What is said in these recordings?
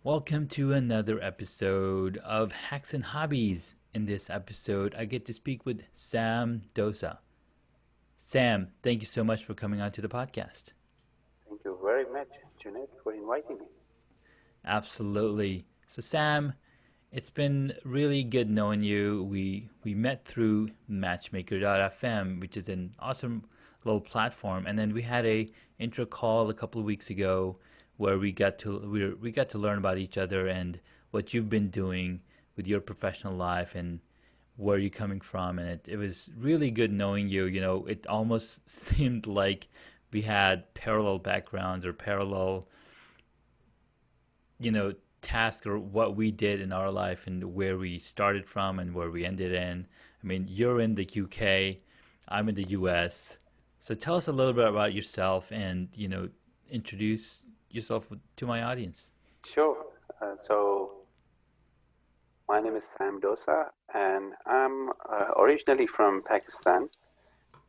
Welcome to another episode of Hacks and Hobbies. In this episode, I get to speak with Sam Dossa. Sam, thank you so much for coming on to the podcast. Thank you very much, Junaid, for inviting me. Absolutely. So, Sam, it's been really good knowing you. We met through Matchmaker.fm, which is an awesome little platform, and then we had a intro call a couple of weeks ago where we got to learn about each other and what you've been doing with your professional life and where you're coming from, and it was really good knowing you. It almost seemed like we had parallel backgrounds or parallel you know, task or what we did in our life and where we started from and where we ended in. I mean, you're in the UK, I'm in the US. So tell us a little bit about yourself and, introduce yourself to my audience. Sure. So, my name is Sam Dossa, and I'm originally from Pakistan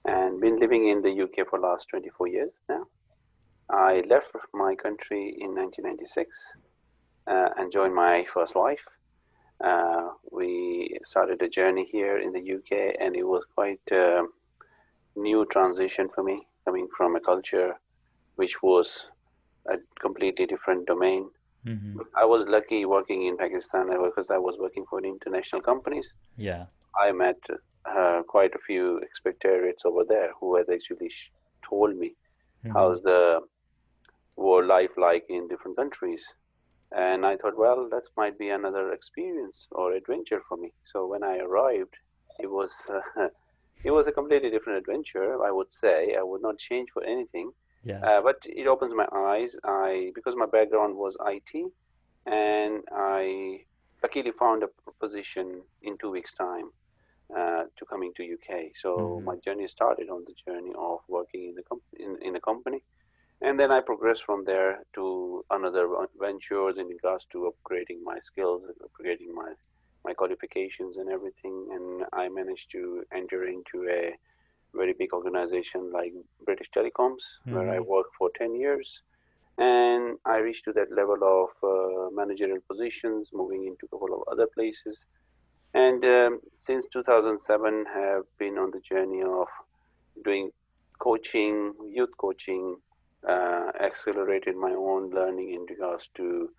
and been living in the UK for the last 24 years now. I left my country in 1996 and joined my first wife. We started a journey here in the UK, and it was quite a new transition for me, coming from a culture which was a completely different domain. Mm-hmm. I was lucky working in Pakistan because I was working for international companies. Yeah. I met quite a few expatriates over there who had actually told me Mm-hmm. how's the world life like in different countries. And I thought, well, that might be another experience or adventure for me. So when I arrived, it was it was a completely different adventure. I would say I would not change for anything, Yeah. but it opens my eyes. I because my background was IT, and I luckily found a position in 2 weeks' time to coming to UK. So Mm-hmm. my journey started on the journey of working in a company, and then I progressed from there to another ventures in regards to upgrading my skills, upgrading my qualifications and everything. And I managed to enter into a very big organization like British Telecoms, where I Mm-hmm. worked for 10 years. And I reached to that level of managerial positions, moving into a couple of other places. And since 2007, have been on the journey of doing coaching, youth coaching, accelerated my own learning in regards to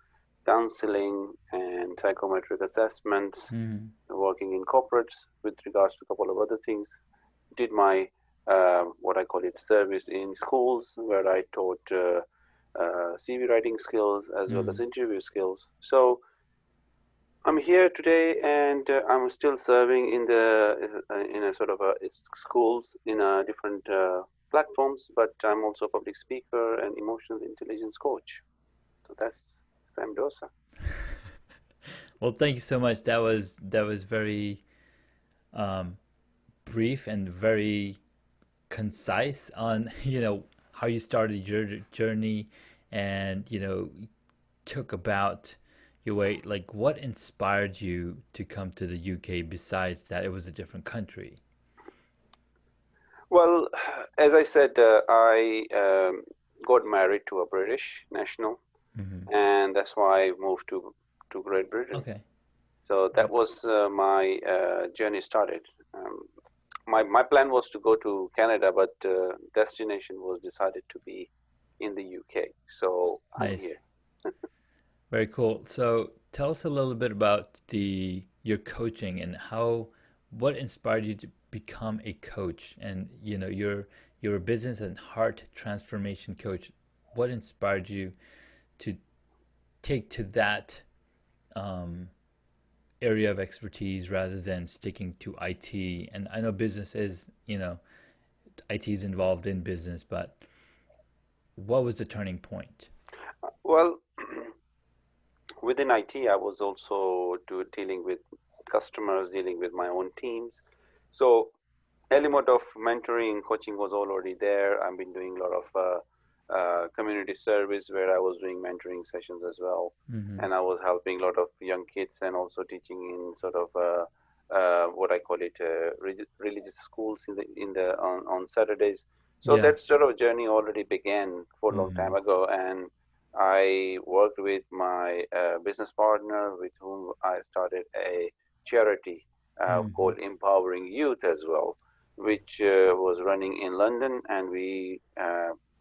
counseling and psychometric assessments, Mm-hmm. working in corporates with regards to a couple of other things. Did my what I call it service in schools where I taught CV writing skills as well Mm-hmm. as interview skills. So I'm here today, and I'm still serving in a sort of a schools in a different platforms. But I'm also a public speaker and emotional intelligence coach. So that's Sam Dossa. Well, thank you so much. That was very um, brief and very concise on how you started your journey and took about your way, like what inspired you to come to the UK besides that it was a different country. Well, as I said, I got married to a British national, Hmm. and that's why I moved to Great Britain. Okay. So that was my journey started. Um, my plan was to go to Canada, but destination was decided to be in the UK. So I'm Nice. here. Very cool. So tell us a little bit about the your coaching and how what inspired you to become a coach, and you're a business and heart transformation coach. What inspired you to take to that um, area of expertise rather than sticking to IT? And I know business is, IT is involved in business, but what was the turning point? Well, within IT, I was also dealing with customers, dealing with my own teams. So element of mentoring and coaching was already there. I've been doing a lot of community service where I was doing mentoring sessions as well, Mm-hmm. and I was helping a lot of young kids and also teaching in sort of what I call it religious schools in the on Saturdays. So Yeah. that sort of journey already began for a long Mm-hmm. time ago, and I worked with my business partner with whom I started a charity Mm-hmm. called Empowering Youth as well, which was running in London, and we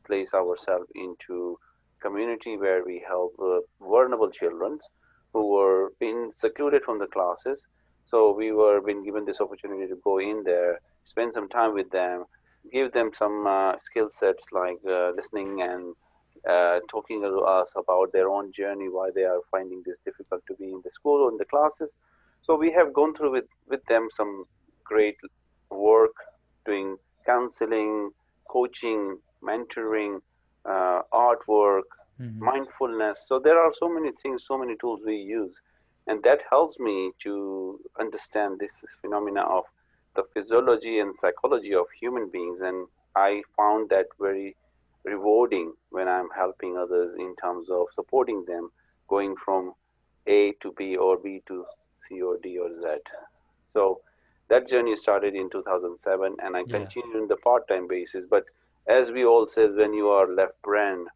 place ourselves into community where we help vulnerable children who were being secluded from the classes. So we were being given this opportunity to go in there, spend some time with them, give them some skill sets like listening and talking to us about their own journey, why they are finding this difficult to be in the school or in the classes. So we have gone through with them some great work, doing counseling, coaching, mentoring, artwork, Mm-hmm. mindfulness. So there are so many things, so many tools we use, and that helps me to understand this phenomena of the physiology and psychology of human beings. And I found that very rewarding when I'm helping others in terms of supporting them going from A to B or B to C or D or Z. So that journey started in 2007, and I Yeah. continued on the part-time basis. But as we all said, when you are left brain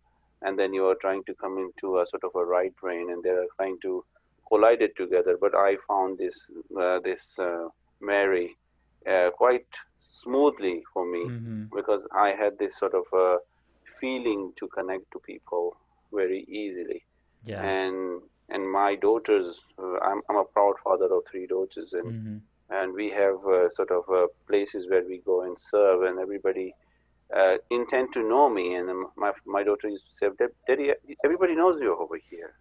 and then you are trying to come into a sort of a right brain, and they are trying to collide it together. But I found this marry quite smoothly for me Mm-hmm. because I had this sort of feeling to connect to people very easily. Yeah. And my daughters, I'm a proud father of three daughters, Mm-hmm. and we have sort of places where we go and serve, and everybody intend to know me. And my daughter used to say, Daddy, everybody knows you over here.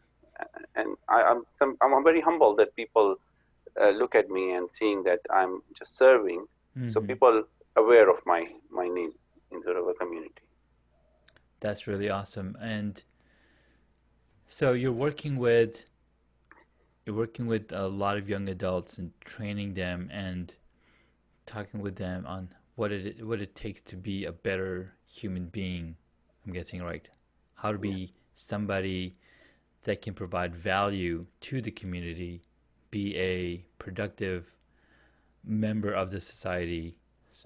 And I'm very humbled that people look at me and seeing that I'm just serving. So Mm-hmm. people aware of my name in sort of a community. That's really awesome. And so you're working with a lot of young adults and training them and talking with them on what it takes to be a better human being. I'm guessing right. How to Yes, be somebody that can provide value to the community, be a productive member of the society,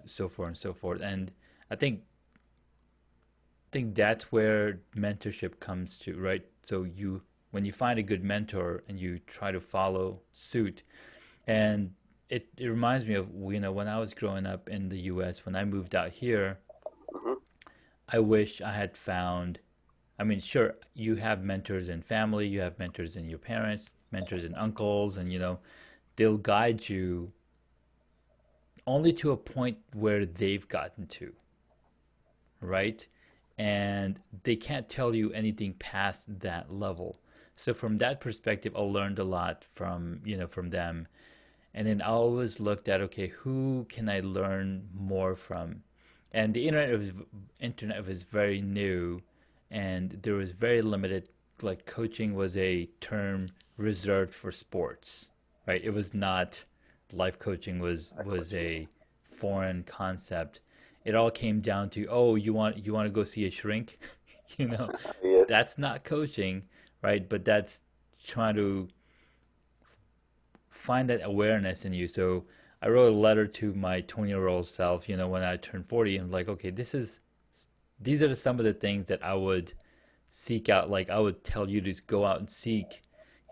so forth and so forth. And I think that's where mentorship comes to, right? So when you find a good mentor and you try to follow suit, and it reminds me of when I was growing up in the U.S. when I moved out here. hmm I wish I had found. I mean, sure, you have mentors in family, you have mentors in your parents, mentors in uncles, and they'll guide you only to a point where they've gotten to, right? And they can't tell you anything past that level. So from that perspective, I learned a lot from them. And then I always looked at, okay, who can I learn more from? And the internet was very new, and there was very limited. Like coaching was a term reserved for sports, right? It was not. Life coaching I was coaching. a foreign concept. It all came down to, oh, you want to go see a shrink, you know, Yes, that's not coaching, right? But that's trying to find that awareness in you. So I wrote a letter to my 20-year-old self, when I turned 40, and like, okay, these are some of the things that I would seek out. Like I would tell you to go out and seek,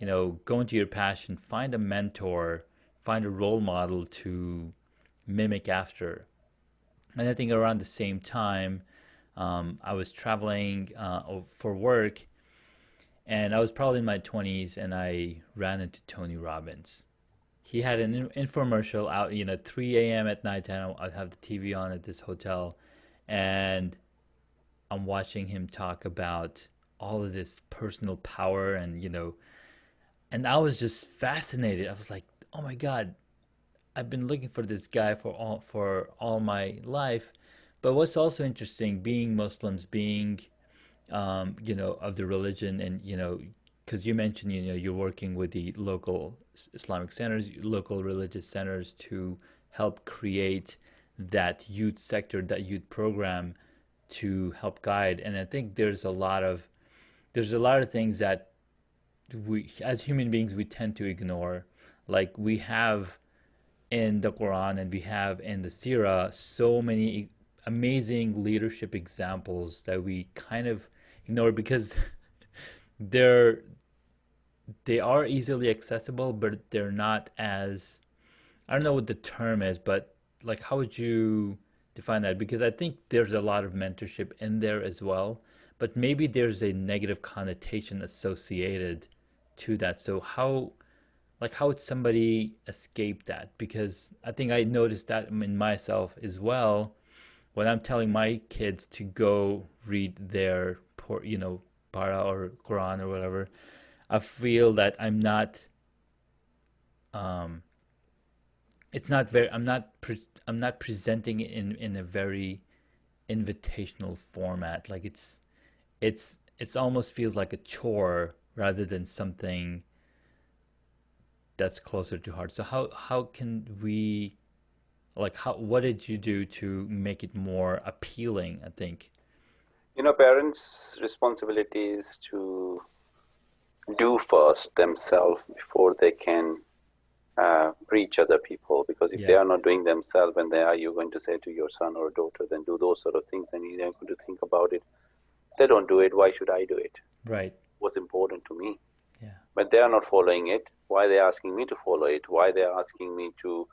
go into your passion, find a mentor, find a role model to mimic after. And I think around the same time, I was traveling for work, and I was probably in my 20s, and I ran into Tony Robbins. He had an infomercial out, 3 a.m. at night, and I'd have the TV on at this hotel, and I'm watching him talk about all of this personal power, and I was just fascinated. I was like, oh my God, I've been looking for this guy for all my life. But what's also interesting, being Muslims, being of the religion, and because you mentioned, you're working with the local Islamic centers, local religious centers to help create that youth sector, that youth program to help guide. And I think there's a lot of things that we, as human beings, we tend to ignore. Like we have in the Quran and we have in the Sirah so many amazing leadership examples that we kind of ignore because they're they are easily accessible, but they're not as, I don't know what the term is, but like how would you define that? Because I think there's a lot of mentorship in there as well, but maybe there's a negative connotation associated to that. So how would somebody escape that? Because I think I noticed that in myself as well when I'm telling my kids to go read their para or Quran or whatever. I feel that um it's not very I'm not presenting it in a very invitational format. Like it's almost feels like a chore rather than something that's closer to heart. So how can we, like, how what did you do to make it more appealing, I think? Parents' responsibility is to do first themselves before they can reach other people. Because if they Yeah, are not doing themselves, and they are you going to say to your son or daughter, then do those sort of things, and you're going to think about it. They don't do it. Why should I do it? right. What's important to me? Yeah. But they are not following it. Why are they asking me to follow it? Why they are asking me to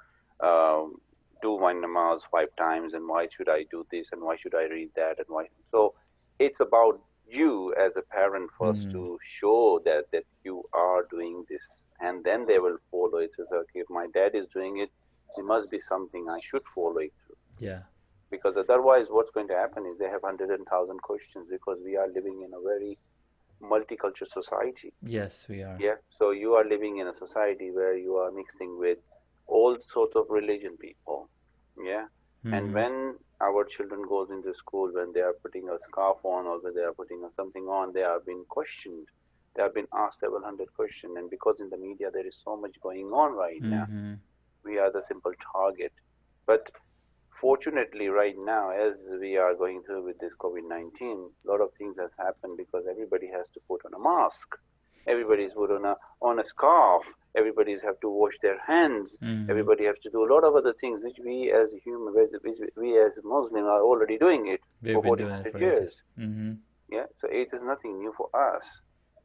um, do my namaz 5 times, and why should I do this, and why should I read that, and why? So it's about you as a parent first Mm, to show that you are doing this, and then they will follow it. It's okay, if my dad is doing it, it must be something I should follow it through. yeah. Because otherwise, what's going to happen is they have 100,000 questions, because we are living in a very multicultural society. Yes, we are. Yeah, so you are living in a society where you are mixing with all sorts of religion people. Yeah, and Mm-hmm. when our children goes into school, when they are putting a scarf on, or when they are putting something on, they are being questioned. They have been asked several hundred questions, and because in the media there is so much going on right now, Mm-hmm. we are the simple target. But fortunately, right now, as we are going through with this COVID-19, a lot of things has happened, because everybody has to put on a mask. Everybody's put on a scarf. Everybody's have to wash their hands. Mm-hmm. Everybody has to do a lot of other things, which we as human, which we as Muslim are already doing it We've for been doing it 1400 for ages. years. Mm-hmm. Yeah, so it is nothing new for us,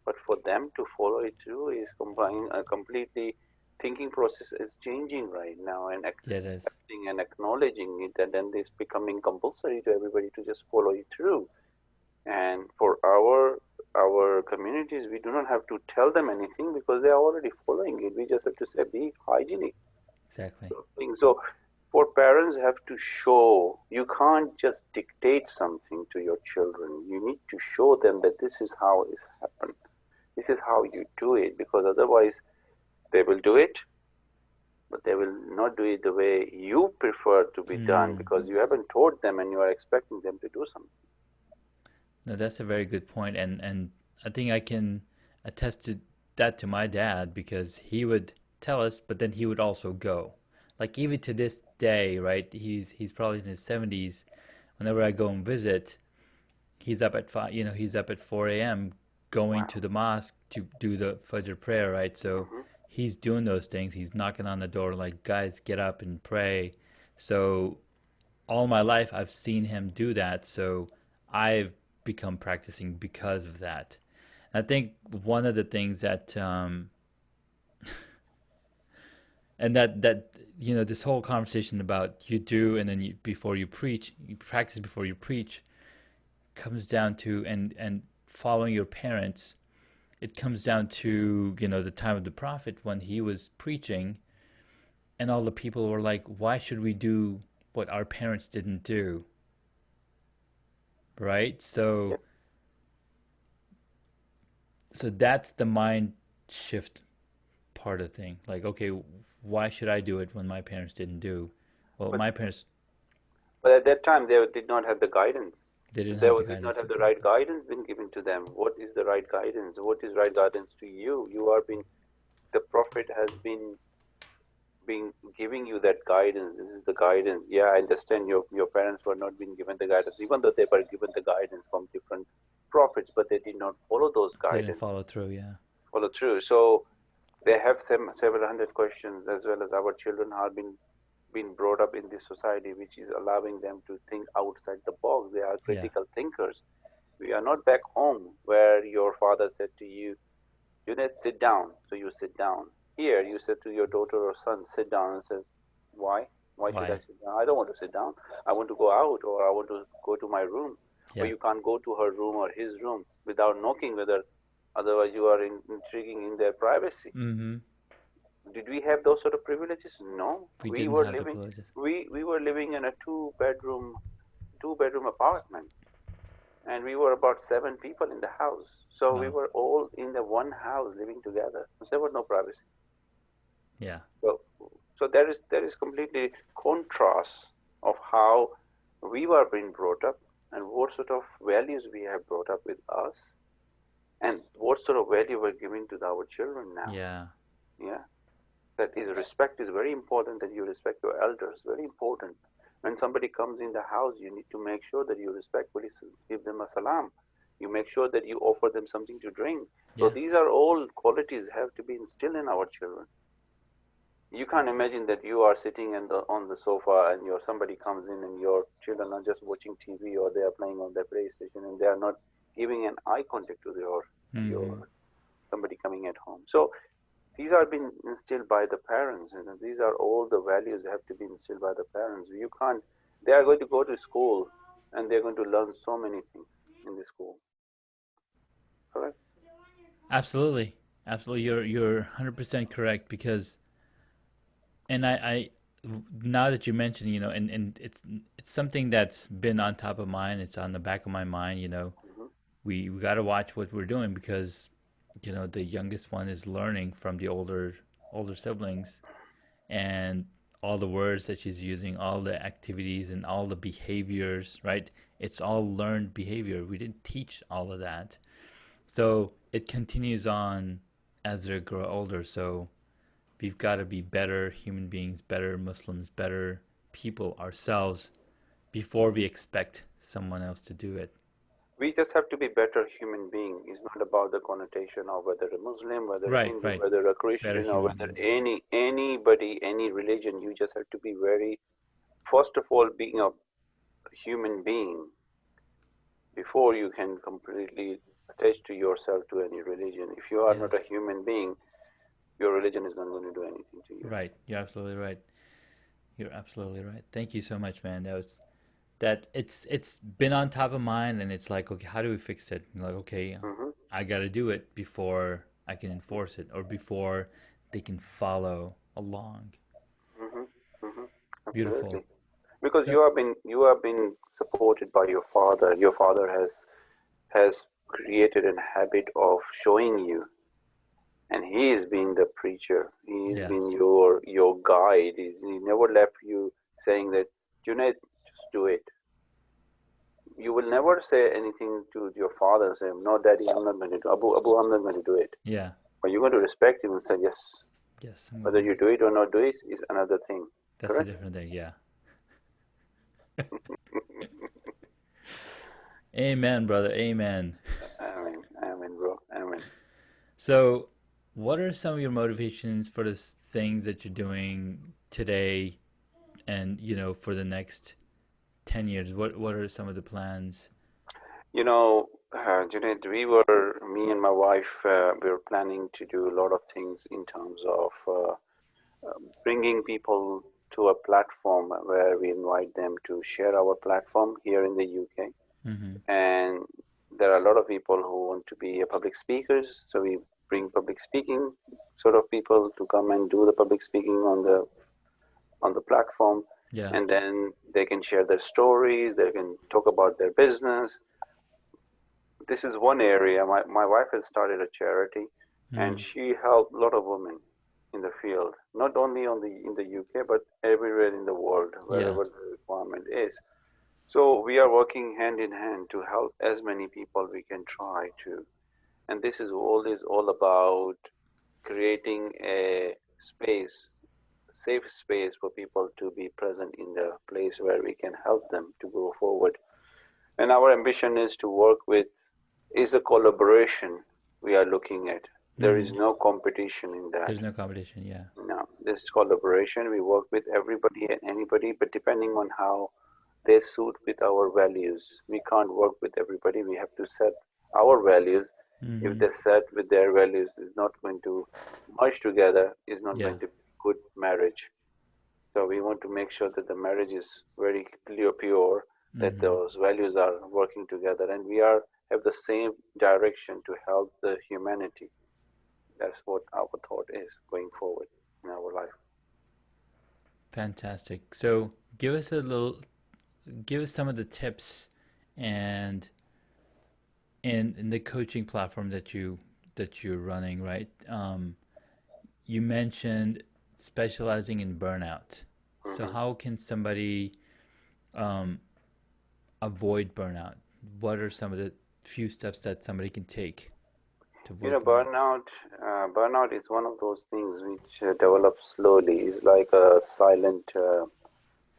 but for them to follow it through is complying a completely thinking process is changing right now, and Yeah, it is. accepting and acknowledging it, and then it's becoming compulsory to everybody to just follow it through. And for our communities, we do not have to tell them anything, because they are already following it. We just have to say be hygienic. Exactly. So for parents have to show, you can't just dictate something to your children. You need to show them that this is how it's happened. This is how you do it, because otherwise they will do it, but they will not do it the way you prefer to be done, Mm. because you haven't taught them and you are expecting them to do something. No, that's a very good point, and I think I can attest to that to my dad because he would tell us, but then he would also go. Like even to this day, right? He's probably in his 70s. Whenever I go and visit, he's up at five. He's up at 4 a.m. going to Wow. the mosque to do the Fajr prayer, right? So Hmm. he's doing those things. He's knocking on the door like, guys, get up and pray. So all my life I've seen him do that, so I've become practicing because of that. I think one of the things that and that this whole conversation about you do and then before you preach, you practice before you preach comes down to and following your parents. It comes down to the time of the prophet when he was preaching and all the people were like, why should we do what our parents didn't do, right? So Yes. so that's the mind shift part of the thing. Like, okay, why should I do it when my parents didn't do? Well, But my parents, but at that time they did not have the guidance. they didn't They have the did not guidance have the right exactly. guidance been given to them. What is the right guidance? What is right guidance to you? You are being The prophet has been giving you that guidance. This is the guidance. Yeah, I understand your parents were not being given the guidance, even though they were given the guidance from different prophets, but they did not follow those They didn't guidance, follow through. Yeah, follow through. So they have several hundred questions, as well as our children have been brought up in this society, which is allowing them to think outside the box. They are yeah, critical thinkers. We are not back home where your father said to you, Junaid, sit down. So you sit down. Here, you said to your daughter or son, sit down, and says, why? Why should I Why? sit down? I don't want to sit down. I want to go out, or I want to go to my room. Or Yeah. you can't go to her room or his room without knocking, whether otherwise you are intriguing in their privacy. Mm-hmm. Did we have those sort of privileges? No. We We didn't were have the living privileges. we were living in a two bedroom apartment, and we were about 7 people in the house. So we Wow. were all in the one house living together. There was no privacy. Yeah. So, so there is completely contrast of how we were being brought up and what sort of values we have brought up with us and what sort of value we're giving to our children now. Yeah. Yeah, that is respect is very important. That you respect your elders, very important. When somebody comes in the house, you need to make sure that you respectfully give them a salam. You make sure that you offer them something to drink. So Yeah. these are all qualities have to be instilled in our children. You can't imagine that you are sitting on the sofa and somebody comes in and your children are just watching TV or they are playing on their PlayStation and they are not giving an eye contact to your Mm-hmm. somebody coming at home. So these are being instilled by the parents, and these are all the values have to be instilled by the parents. You can't. They are going to go to school and they're going to learn so many things in the school. Correct. Absolutely. Absolutely. You're 100% correct because I now that you mention, and it's something that's been on top of mine. It's on the back of my mind. Hmm. We got to watch what we're doing because the youngest one is learning from the older siblings, and all the words that she's using, all the activities and all the behaviors, right? It's all learned behavior. We didn't teach all of that. So it continues on as they grow older. So we've got to be better human beings, better Muslims, better people ourselves before we expect someone else to do it. We just have to be better human being. It's not about the connotation of whether a Muslim, whether a Right, Hindu, right. whether a Better Christian, or human whether beings. anybody, any religion. You just have to be very, first of all, being a human being before you can completely attach to yourself to any religion. If you are Yeah. not a human being, your religion is not going to do anything to you. Right. You're absolutely right. You're absolutely right. Thank you so much, man. It's been on top of mine, and it's like, okay, how do we fix it? Like, okay, Hmm. I got to do it before I can enforce it, or before they can follow along. Hmm. Hmm. Beautiful. Absolutely. Because So, you have been supported by your father. Your father has created a habit of showing you, and he has been the preacher. He has yeah, been your guide. He never left you saying that, Junaid, just do it. You will never say anything to your father, say, no, daddy, I'm not going to do Abu, I'm not going to do it. yeah. But you're going to respect him and say, yes. Yes, I'm Whether gonna. you do it or not do it is another thing. That's a Correct? different thing. Yeah. Amen, brother. Amen. Amen, bro. Amen. So, what are some of your motivations for the things that you're doing today, and for the next 10 years? What are some of the plans? Junaid, me and my wife, we were planning to do a lot of things in terms of bringing people to a platform where we invite them to share our platform here in the UK. Mm-hmm. And there are a lot of people who want to be public speakers, so we bring public speaking sort of people to come and do the public speaking on the platform, Yeah. and then they can share their stories, they can talk about their business. This is one area. My wife has started a charity, and Mm. she helped a lot of women in the field, not only in the UK, but everywhere in the world, Yeah. wherever the requirement is. So we are working hand in hand to help as many people we can try to. And this is all about creating a space, safe space for people to be present in the place where we can help them to go forward. And our ambition is to work with is a collaboration we are looking at. There is Mm. no competition in that. There's no competition. Yeah. No, this is collaboration. We work with everybody and anybody, but depending on how they suit with our values. We can't work with everybody. We have to set our values. If Mm-hmm. they set with their values, is not going to merge together, is not Yeah. going to be good marriage. So we want to make sure that the marriage is very clear, pure, that Mm-hmm. those values are working together, and we are have the same direction to help the humanity. That's what our thought is going forward in our life. Fantastic. So give us a little, give us some of the tips and in the coaching platform that you're running, right? You mentioned specializing in burnout. So Hmm. how can somebody um, avoid burnout? What are some of the few steps that somebody can take to You avoid know, burnout? burnout is one of those things which develops slowly. It's like a silent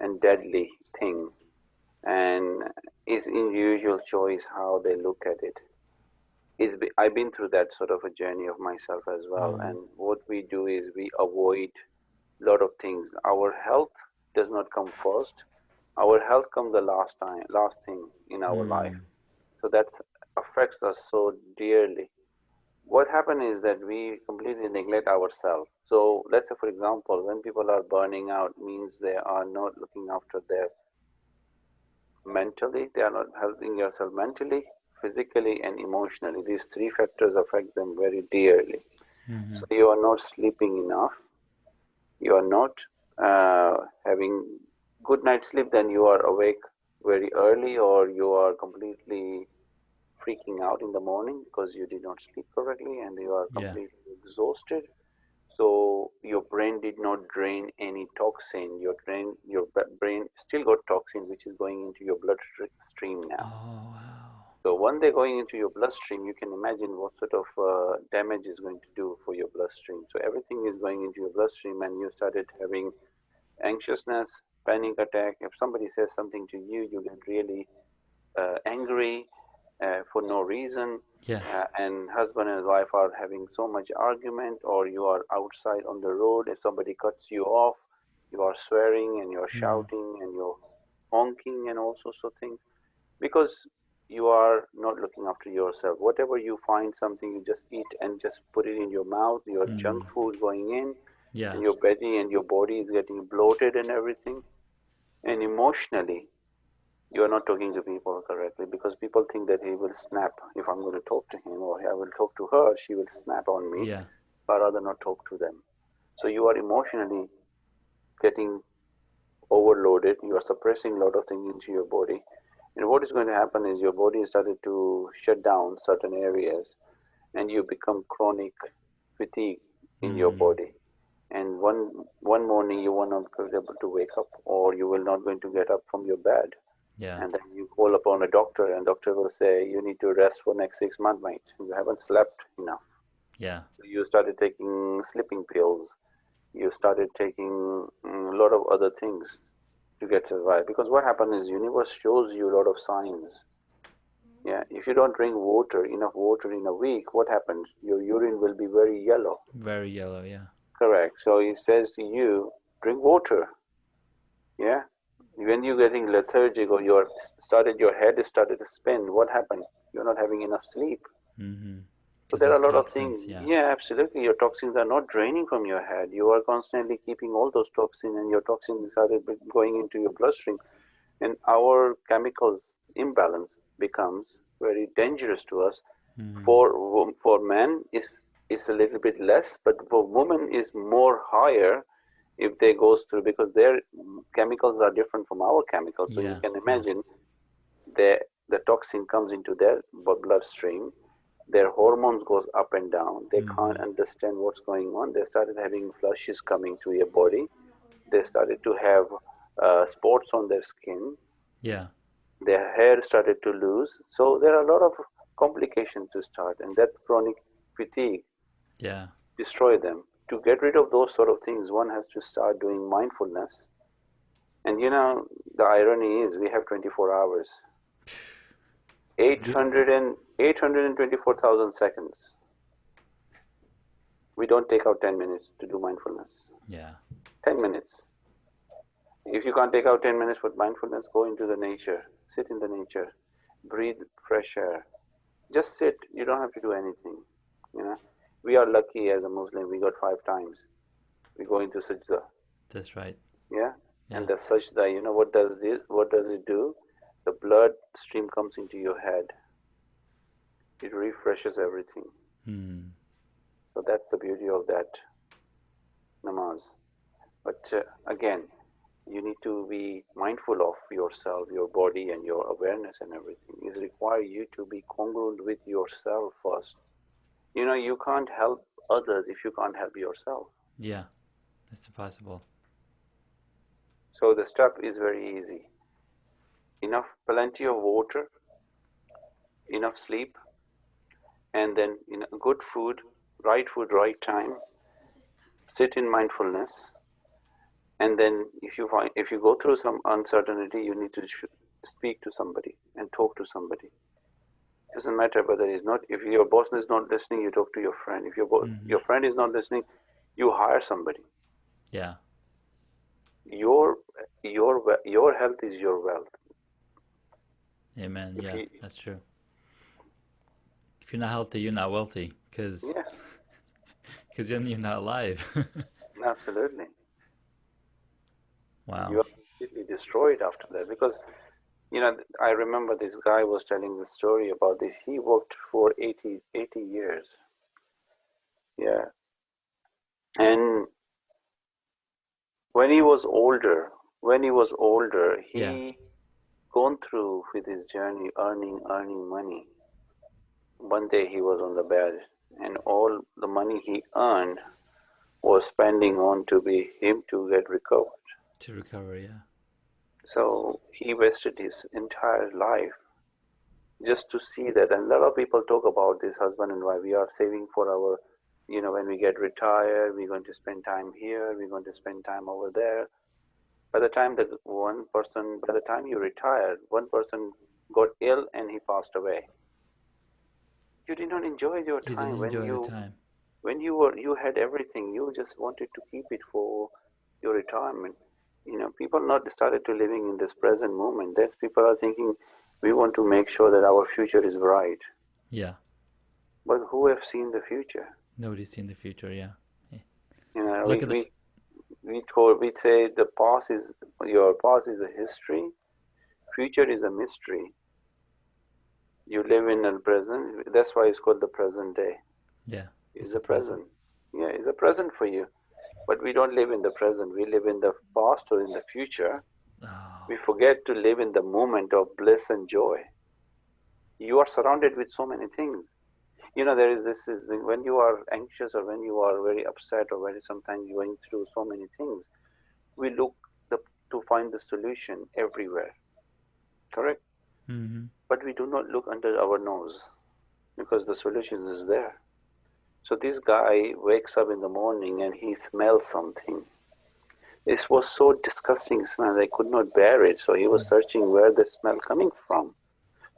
and deadly thing, and it's individual choice how they look at it. I've been through that sort of a journey of myself as well. Mm-hmm. And what we do is we avoid a lot of things. Our health does not come first. Our health comes the last thing in our life. Mm. So that affects us so dearly. What happens is that we completely neglect ourselves. So let's say, for example, when people are burning out, means they are not looking after their mentally, they are not helping yourself mentally, physically, and emotionally. These three factors affect them very dearly. Mm-hmm. So you are not sleeping enough, you are not having good night's sleep, then you are awake very early, or you are completely freaking out in the morning because you did not sleep correctly and you are Yeah. completely exhausted. So your brain did not drain any toxin. Your brain still got toxin which is going into your bloodstream now. Oh wow. So when they're going into your bloodstream, you can imagine what sort of damage is going to do for your bloodstream. So everything is going into your bloodstream, and you started having anxiousness, panic attack. If somebody says something to you, you get really angry for no reason. Yes. And husband and wife are having so much argument, or you are outside on the road. If somebody cuts you off, you are swearing and you're Mm. shouting and you're honking and all sorts of things, because you are not looking after yourself. Whatever you find something, you just eat and just put it in your mouth, your junk Mm. food going in, Yeah. and your body is getting bloated and everything. And emotionally, you are not talking to people correctly, because people think that he will snap if I'm going to talk to him, or I will talk to her, she will snap on me. Yeah. But rather not talk to them. So you are emotionally getting overloaded, you are suppressing a lot of things into your body. And what is going to happen is your body started to shut down certain areas, and you become chronic fatigue in your Mm. body. And one morning you will not be able to wake up, or you will not going to get up from your bed. Yeah. And then you call upon a doctor, and doctor will say you need to rest for next 6 months, mate. You haven't slept enough. Yeah. So you started taking sleeping pills. You started taking a lot of other things to get survive. Because what happens is universe shows you a lot of signs. Yeah, if you don't drink enough water in a week, what happens? Your urine will be very yellow. Very yellow. Yeah. Correct. So it says to you, drink water. Yeah. When you're getting lethargic, or your head started to spin, what happened? You're not having enough sleep. Mm-hmm. So Because there are those a lot of toxins. things. Yeah. Yeah, absolutely. Your toxins are not draining from your head. You are constantly keeping all those toxins, and your toxins started going into your bloodstream. And our chemicals imbalance becomes very dangerous to us. Mm-hmm. For men is a little bit less, but for women is more higher if they goes through, because their chemicals are different from our chemicals. So you Yeah. can Yeah. imagine the toxin comes into their bloodstream, their hormones goes up and down, they can't Mm-hmm. understand what's going on, they started having flushes coming to your body, they started to have spots on their skin, Yeah. their hair started to lose. So there are a lot of complications to start, and that chronic fatigue Yeah. destroy them. To get rid of those sort of things, one has to start doing mindfulness. And the irony is we have 24 hours, We. 824,000 seconds. We don't take out 10 minutes to do mindfulness. Yeah. 10 minutes. If you can't take out 10 minutes for mindfulness, go into the nature, sit in the nature, breathe fresh air. Just sit, you don't have to do anything. You know, we are lucky as a Muslim, we got 5 times. We go into sajda, That's right. yeah? Yeah. And the sajda, what does it do? The blood stream comes into your head. It refreshes everything. Hmm. So that's the beauty of that namaz. But again, you need to be mindful of yourself, your body, and your awareness and everything. It requires you to be congruent with yourself first. You can't help others if you can't help yourself. Yeah. That's impossible. So the step is very easy. Enough, plenty of water, enough sleep, and then good food, right time. Sit in mindfulness, and then if you go through some uncertainty, you need to speak to somebody and talk to somebody. Doesn't matter whether he's not. If your boss is not listening, you talk to your friend. If Hmm. your friend is not listening, you hire somebody. Yeah. Your your health is your wealth. Amen. If Yeah, you that's true. If you're not healthy, you're not wealthy, because Yeah, then you're not alive. absolutely. Wow. You are completely destroyed after that because I remember this guy was telling the story about this. He worked for 80 years. Yeah, and when he was older, Yeah. he gone through with his journey earning money. One day he was on the bed, and all the money he earned was spending on to be him to get recovered. To recover. Yeah. So he wasted his entire life just to see that. And a lot of people talk about this husband and wife. We are saving for our, when we get retired, we're going to spend time here, we're going to spend time over there. By the time you retired, one person got ill and he passed away. You did not enjoy your You didn't time enjoy the time. when you had everything. You just wanted to keep it for your retirement. People not started to living in this present moment. That people are thinking we want to make sure that our future is bright. Yeah. But who have seen the future? Nobody's seen the future. Yeah. Yeah. You know, Look we at the. we we say the past is your past is a history, future is a mystery. You live in the present. That's why it's called the present day. Yeah. It's It's the a present. present. Yeah, it's a present for you. But we don't live in the present. We live in the past or in the future. Oh. We forget to live in the moment of bliss and joy. You are surrounded with so many things. There is this is when you are anxious or when you are very upset or when sometimes you're going through so many things, we look to find the solution everywhere. Correct? Mm-hmm. But we do not look under our nose because the solution is there. So this guy wakes up in the morning and he smells something. This was so disgusting smell, I could not bear it. So he was searching where the smell coming from.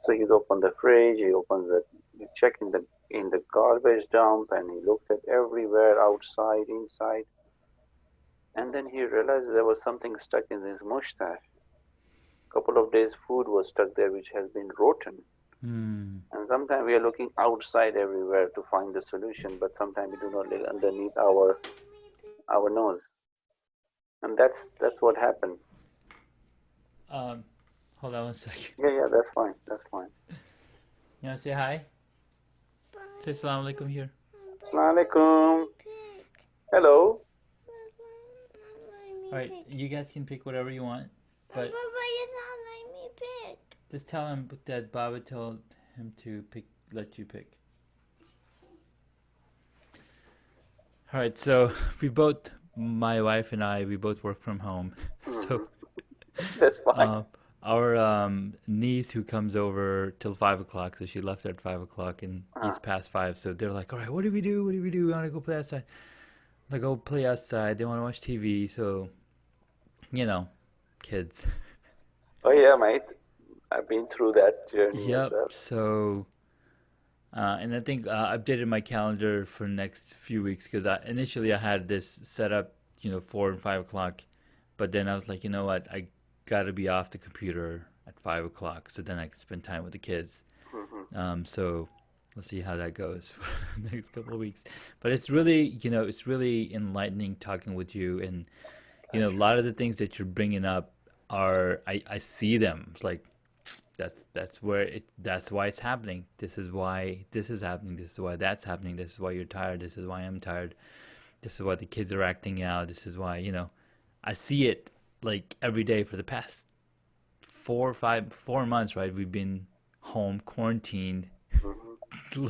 So he opened the fridge, he checked in the garbage dump, and he looked at everywhere, outside, inside, and then he realized there was something stuck in his mustache. Couple of days food was stuck there which has been rotten. Mm. And sometimes we are looking outside everywhere to find the solution, but sometimes we do not look underneath our nose. And that's what happened. Um. Hold on 1 second. Yeah, that's fine. That's fine. You wanna say hi? Say salam alaikum here. Assalamu alaikum. Hello. All right. You guys can pick whatever you want, but you not let me pick. just tell him that Baba told him to pick. Let you pick. All right. So we both, my wife and I, we both work from home. So Mhm. That's fine. Um, our niece who comes over till 5 o'clock, so she left at 5 o'clock, and Uh, he's past 5. So they're like, "All right, what do we do? What do we do? We want to go play outside." Like, go play outside. They want to watch TV. So you know, kids. oh yeah, mate. I've been through that journey as Yep. well. So and I think I updated my calendar for next few weeks because initially I had this set up, 4 and 5 o'clock, But then I was like, you know what? I gotta be off the computer at 5 o'clock, so then I can spend time with the kids. Hmm. So let's see how that goes for the next couple of weeks. But it's really, it's really enlightening talking with you, and a lot of the things that you're bringing up are I see them. It's like that's why it's happening. This is why this is happening. This is why that's happening. This is why you're tired. This is why I'm tired. This is why the kids are acting out. This is why, I see it like every day for the past 4 months, right? We've been home quarantined, Hmm.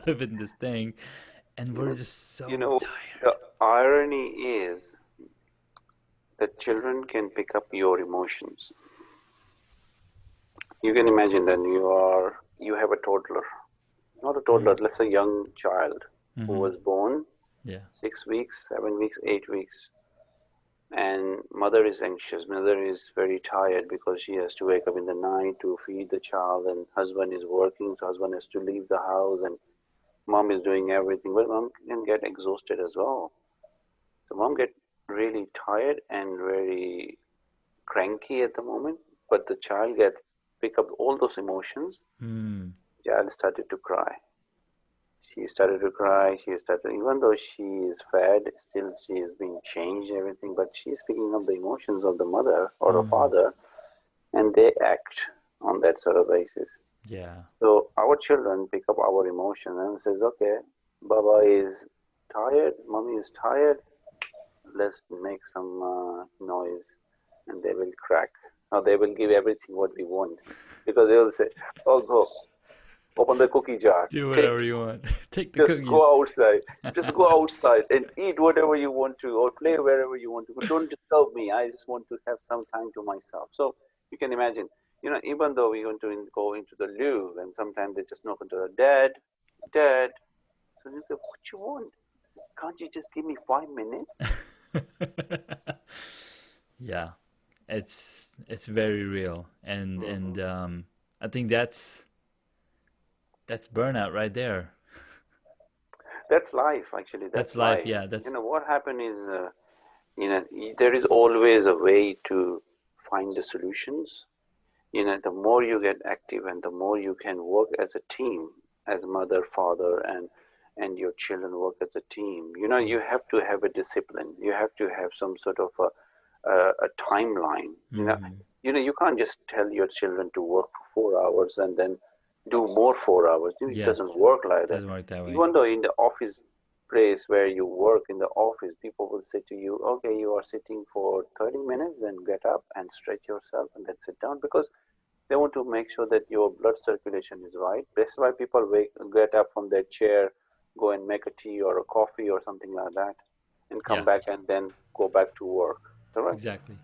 living this thing, and You we're know, just you so know, the tired. irony is that children can pick up your emotions. You can imagine that you have a toddler, not a Mm-hmm. toddler, let's say a young child who Mm-hmm. was born Yeah. 6 weeks, 7 weeks, 8 weeks, and mother is anxious. Mother is very tired because she has to wake up in the night to feed the child, and husband is working, so husband has to leave the house, and mom is doing everything, but mom can get exhausted as well. So mom get really tired and very cranky at the moment, but the child gets pick up all those emotions. Mm. Child started to cry. She started to cry. She started, even though she is fed, still she is being changed, everything, but she is picking up the emotions of the mother or a Mm. father, and they act on that sort of basis. Yeah. So our children pick up our emotion and says, okay, Baba is tired, mommy is tired, let's make some noise, and they will crack. Or they will give everything what we want, because they will say, oh, go, open the cookie jar, Do take, whatever you want. Take the just cookies. go outside. Just go outside and eat whatever you want to, or play wherever you want to. But don't disturb me. I just want to have some time to myself. So you can imagine, even though we're going to go into the loo, and sometimes they just knock on the door, Dad, Dad. So you say, what you want? Can't you just give me 5 minutes? Yeah, it's very real, and Hmm. I think that's burnout right there. That's life, actually. That's That's life. life. Yeah, that's What happened is, there is always a way to find the solutions. The more you get active and the more you can work as a team, as mother, father, and your children work as a team. yeah. You have to have a discipline. You have to have some sort of a timeline. Mm-hmm. You can't just tell your children to work for 4 hours and then do more 4 hours. It Yeah, doesn't work like that. doesn't work that way. Even though in the office place where you work, in the office, people will say to you, okay, you are sitting for 30 minutes, then get up and stretch yourself and then sit down, because they want to make sure that your blood circulation is right. That's why people get up from their chair, go and make a tea or a coffee or something like that, and come Yeah, back and then go back to work. Correct. exactly.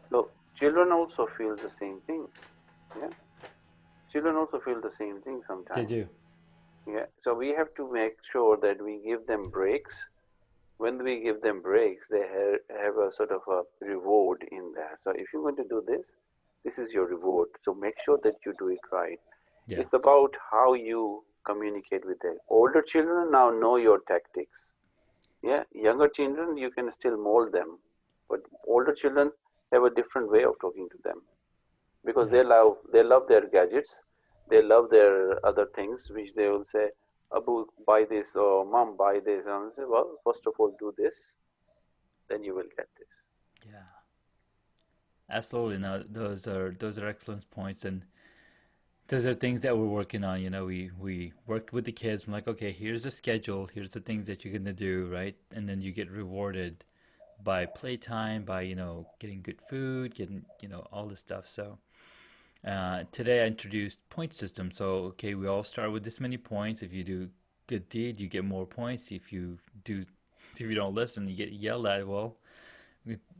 So children also feel the same thing. Yeah, children also feel the same thing They sometimes. do. Yeah. So we have to make sure that we give them breaks. When we give them breaks, they have a sort of a reward in there. So if you're going to do this, this is your reward. So make sure that you do it right. Yeah, It's about how you communicate with them. Older children now know your tactics. Yeah, younger children, you can still mold them, but older children have a different way of talking to them, because yeah, they love their gadgets, they love their other things, which they will say, Abu, buy this, or Mom, buy this, and I say, well, first of all, do this, then you will get this. yeah. Absolutely. No, those are excellent points, and those are things that we're working on. We work with the kids. I'm like, okay, here's the schedule. Here's the things that you're gonna do, right? And then you get rewarded by playtime, by getting good food, getting all this stuff. So today I introduced point system. So okay, we all start with this many points. If you do good deed, you get more points. Do, if you don't listen, you get yelled at. Well,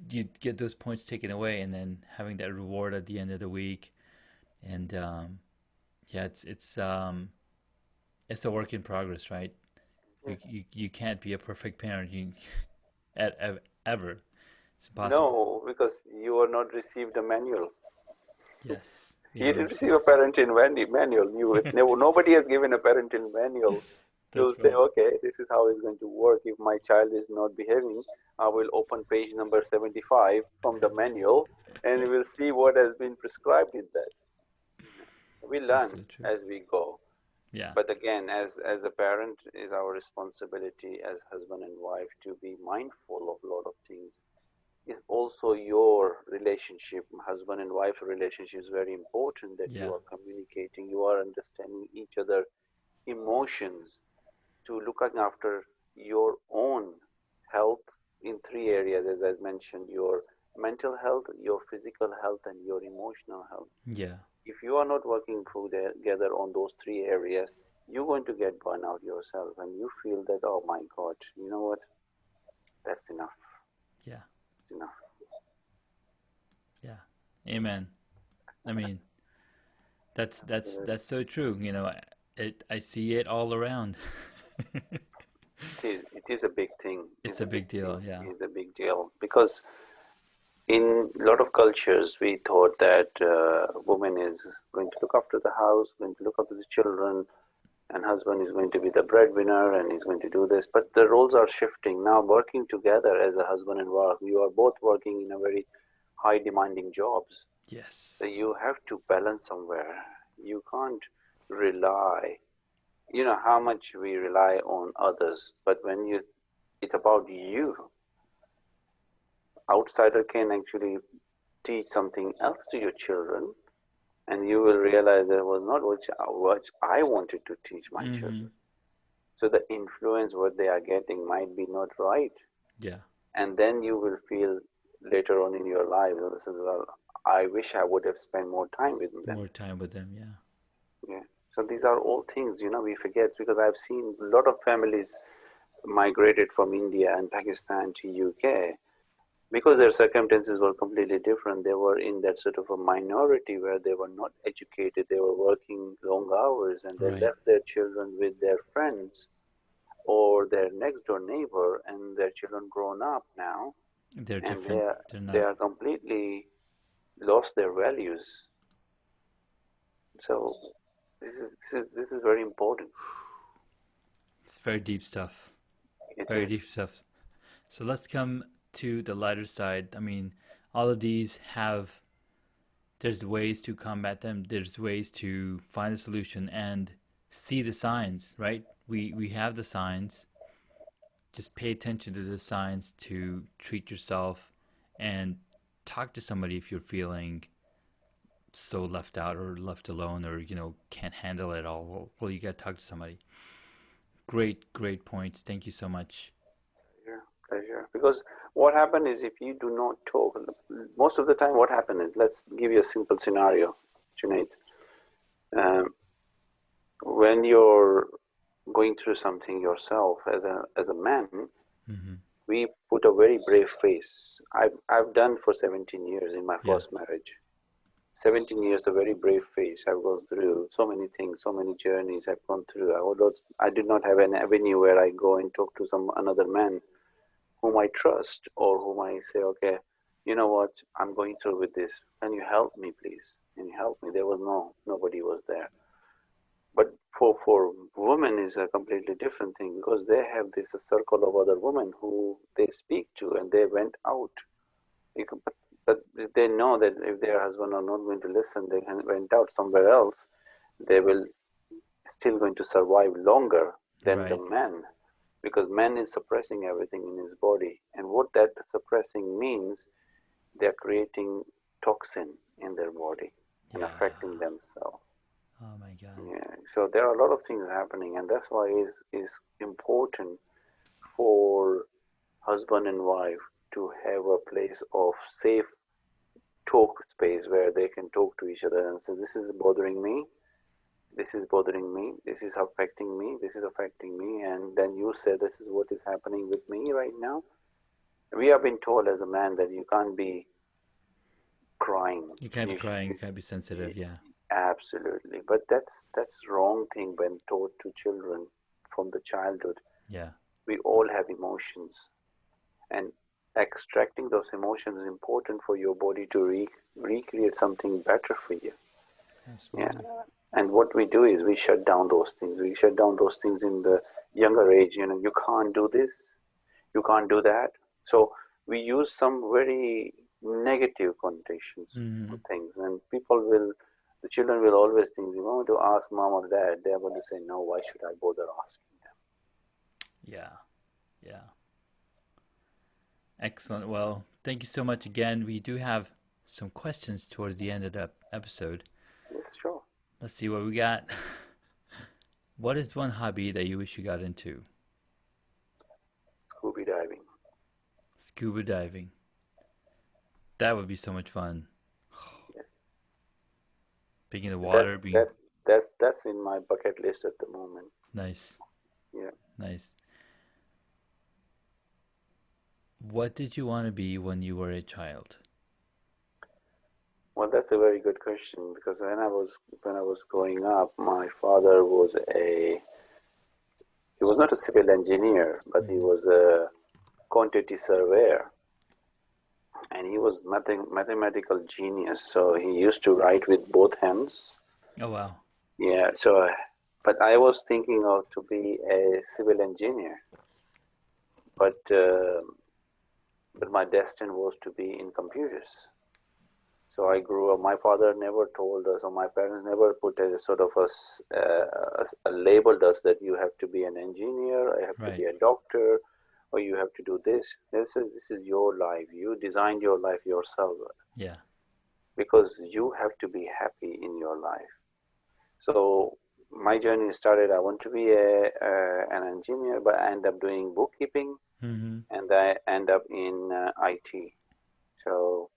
you get those points taken away, and then having that reward at the end of the week. And yeah, it's a work in progress, right? Yes. You can't be a perfect parent. Ever. It's impossible. No, because you are not received a manual. Yes. You Yeah, we didn't receive received. a parenting manual. Nobody has given a parenting manual. You'll That's say, right. okay, this is how it's going to work. If my child is not behaving, I will open page number 75 from the manual and we'll see what has been prescribed in that. We That's learn so true. as we go. Yeah. But again, as a parent, is our responsibility as husband and wife to be mindful of a lot of things. Is also your relationship, husband and wife relationship is very important, that you Yeah. are communicating, you are understanding each other emotions, to looking after your own health in three areas, as I mentioned: your mental health, your physical health, and your emotional health. Yeah. If you are not working together on those three areas, you're going to get burnout yourself, and you feel that, oh my God, you know what? That's enough. Yeah. It's enough. Yeah. Amen. I mean, Absolutely. that's so true. I see it all around. It is a big thing. It's It's a a big big deal. thing. Yeah. It's a big deal because in a lot of cultures we thought that woman is going to look after the house, going to look after the children, and husband is going to be the breadwinner and he's going to do this. But the roles are shifting now. Working together as a husband and wife, you are both working in a very high demanding jobs. So Yes. you have to balance somewhere. You can't rely. You know how much we rely on others, but when it's about you, outsider can actually teach something else to your children, and you will realize that was not what I wanted to teach my Mm-hmm. children. So the influence what they are getting might be not right, Yeah. and then you will feel later on in your life, "Oh, this is, well, I wish I would have spent more time with them." More time with them. Yeah. Yeah. So these are all things we forget, because I've seen a lot of families migrated from India and Pakistan to UK because their circumstances were completely different. They were in that sort of a minority where they were not educated, they were working long hours, and they Right. left their children with their friends or their next door neighbor, and their children grown up now, They're and different. They're they not. are completely lost their values. So this is very important. It's very deep stuff. It Very is. deep stuff. So let's come to the lighter side. I mean, all of these have, there's ways to combat them, there's ways to find a solution and see the signs, right? We have the signs. Just pay attention to the signs to treat yourself and talk to somebody if you're feeling so left out or left alone or, can't handle it all. Well, you got to talk to somebody. Great points. Thank you so much. Pleasure, pleasure. Because what happened is, if you do not talk, most of the time, what happened is, let's give you a simple scenario, Junaid. Um, when you're going through something yourself as a man, Mm-hmm. we put a very brave face. I've done for 17 years in my Yeah. first marriage. 17 years, a very brave face. I've gone through so many things, so many journeys I've gone through. I did not have an avenue where I go and talk to another man whom I trust, or whom I say, okay, you know what, I'm going through with this. Can you help me, please? Can you help me? There was nobody was there. But for women is a completely different thing, because they have this circle of other women who they speak to, and they went out. But they know that if their husband are not going to listen, they went out somewhere else. They will still going to survive longer than the Right. man, because man is suppressing everything in his body, and what that suppressing means, they're creating toxin in their body and Yeah. affecting themselves. Oh my God. Yeah, so there are a lot of things happening, and that's why is important for husband and wife to have a place of safe talk space where they can talk to each other and say, this is bothering me, this is bothering me, this is affecting me, this is affecting me, and then you say, this is what is happening with me right now. We have been told as a man that you can't be crying. You can't be You should crying. be. You can't be sensitive. Yeah. Absolutely, but that's wrong thing when taught to children from the childhood. Yeah. We all have emotions, and extracting those emotions is important for your body to recreate something better for you. Yeah. Absolutely. And what we do is we shut down those things. We shut down those things in the younger age, you can't do this, you can't do that. So we use some very negative connotations Hmm. to things, and the children will always think, you want to ask mom or dad, they're going to say, no, why should I bother asking them? Yeah. Yeah. Excellent. Well, thank you so much again. We do have some questions towards the end of the episode. Yes, sure. Let's see what we got. What is one hobby that you wish you got into? Scuba diving. Scuba diving. That would be so much fun. Yes, Being in the that's water, being that's that's in my bucket list at the moment. nice. Yeah. Nice. What did you want to be when you were a child? Well, that's a very good question, because when I was growing up, my father he was not a civil engineer, but he Hmm. was a quantity surveyor, and he was mathematical genius. So he used to write with both hands. Oh, wow. Yeah. But I was thinking of to be a civil engineer, but my destiny was to be in computers. So I grew up. My father never told us, or my parents never put a sort of a labeled us that you have to be an engineer, I have to be Right. a doctor, or you have to do this. This is your life. You designed your life yourself, Yeah. because you have to be happy in your life. So my journey started. I want to be an engineer, but I end up doing bookkeeping, Hmm. and I end up in IT. So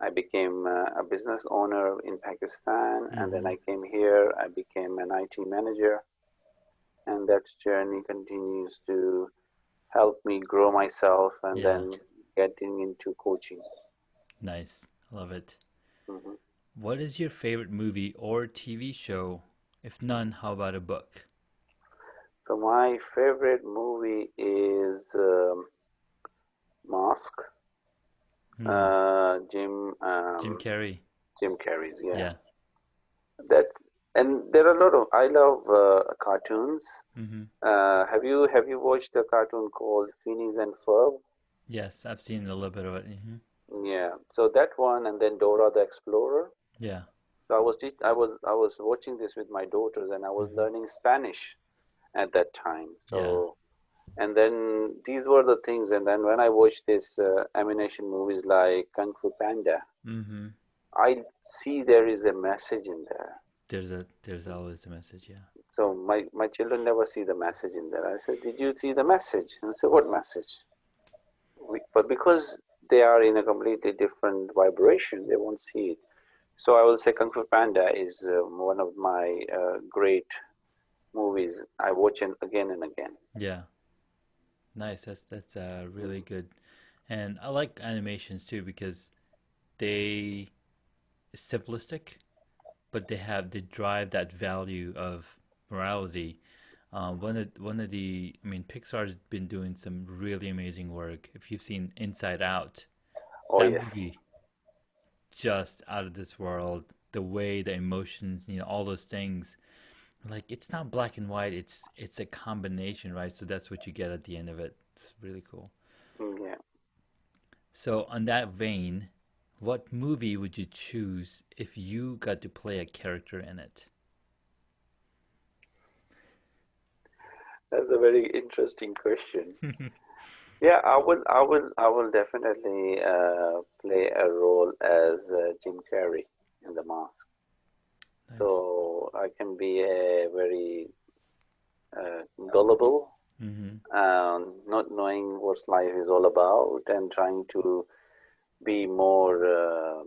I became a business owner in Pakistan, and then Hmm. I came here. I became an IT manager, and that journey continues to help me grow myself and Yeah. then getting into coaching. Nice. Love it. Hmm. What is your favorite movie or TV show? If none, how about a book? So my favorite movie is Mask. Hmm. Uh, Jim Jim um, Carrey. Jim Carrey's, yeah. Yeah. That and there are a lot of I love cartoons. Hmm. Have you watched a cartoon called Phineas and Ferb? Yes, I've seen a little bit of it. Hmm. Yeah. So that one, and then Dora the Explorer. Yeah. So I was watching this with my daughters, and I was Hmm. learning Spanish at that time. Yeah. So, and then these were the things. And then when I watched this animation movies like Kung Fu Panda, Hmm. I see there is a message in there. There's always a message. Yeah. So my children never see the message in there. I said, "Did you see the message?" And I said, "What message?" But because they are in a completely different vibration, they won't see it. So I will say Kung Fu Panda is one of my great movies. I watch it again and again. Yeah. Nice. That's really good. And I like animations too because they simplistic, but they drive that value of morality. One of the I mean Pixar's been doing some really amazing work. If you've seen Inside Out, Oh that yes, movie just out of this world. The way the emotions, all those things. Like it's not black and white. It's a combination, right? So that's what you get at the end of it. It's really cool. yeah. So on that vein, what movie would you choose if you got to play a character in it? That's a very interesting question. Yeah, I will definitely play a role as Jim Carrey in The Mask. Nice. So I can be a very gullible, Mm-hmm. not knowing what life is all about, and trying to be more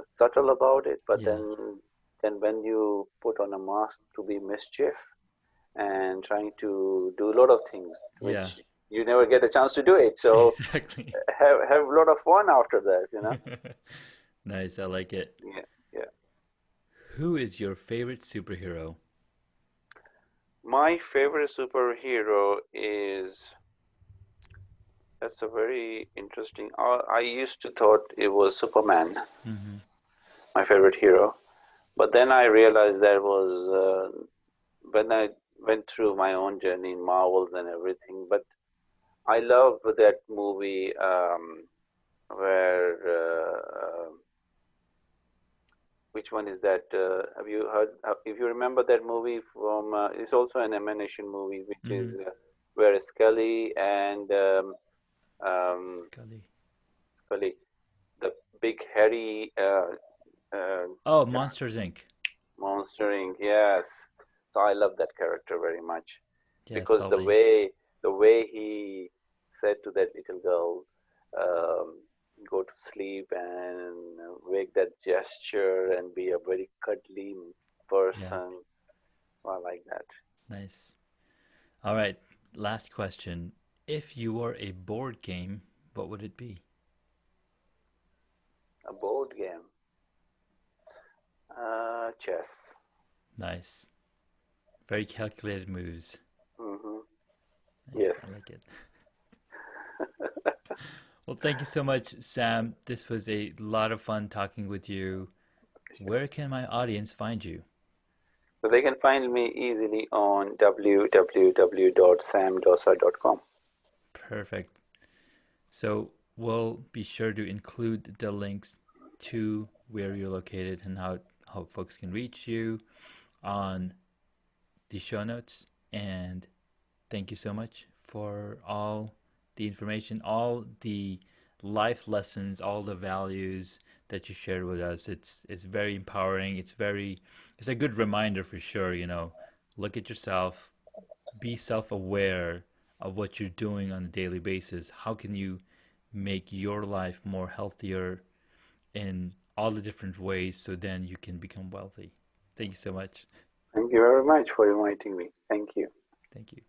subtle about it. But Yeah. then when you put on a mask to be mischief and trying to do a lot of things Yeah. which you never get a chance to do it. So Exactly. have a lot of fun after that. Nice. I like it. Yeah, yeah. Who is your favorite superhero? My favorite superhero is that's a very interesting. I used to thought it was Superman, Mm-hmm. my favorite hero, but then I realized that was when I went through my own journey in Marvels and everything. But I love that movie where which one is that? Have you heard? If you remember that movie from, it's also an emanation movie, which Mm-hmm. is where Scully and Scully. Scully, the big hairy Oh, Monsters Inc. monstering. Yes, so I love that character very much Yeah, because Sully. the way he said to that little girl, um, go to sleep and make that gesture and be a very cuddly Yeah, person. So I like that. nice. All right, last question. If you were a board game, what would it be? A board game, chess. Nice. Very calculated moves. Hmm. Nice, I Yes. like it. Well, thank you so much, Sam. This was a lot of fun talking with you. Where can my audience find you? So they can find me easily on www.samdossa.com. Perfect. So we'll be sure to include the links to where you're located and how folks can reach you on the show notes. And thank you so much for all the information, all the life lessons, all the values that you shared with us. It's very empowering. It's a good reminder for sure, Look at yourself, be self-aware of what you're doing on a daily basis. How can you make your life more healthier in all the different ways so then you can become wealthy? Thank you so much. Thank you very much for inviting me. Thank you. Thank you.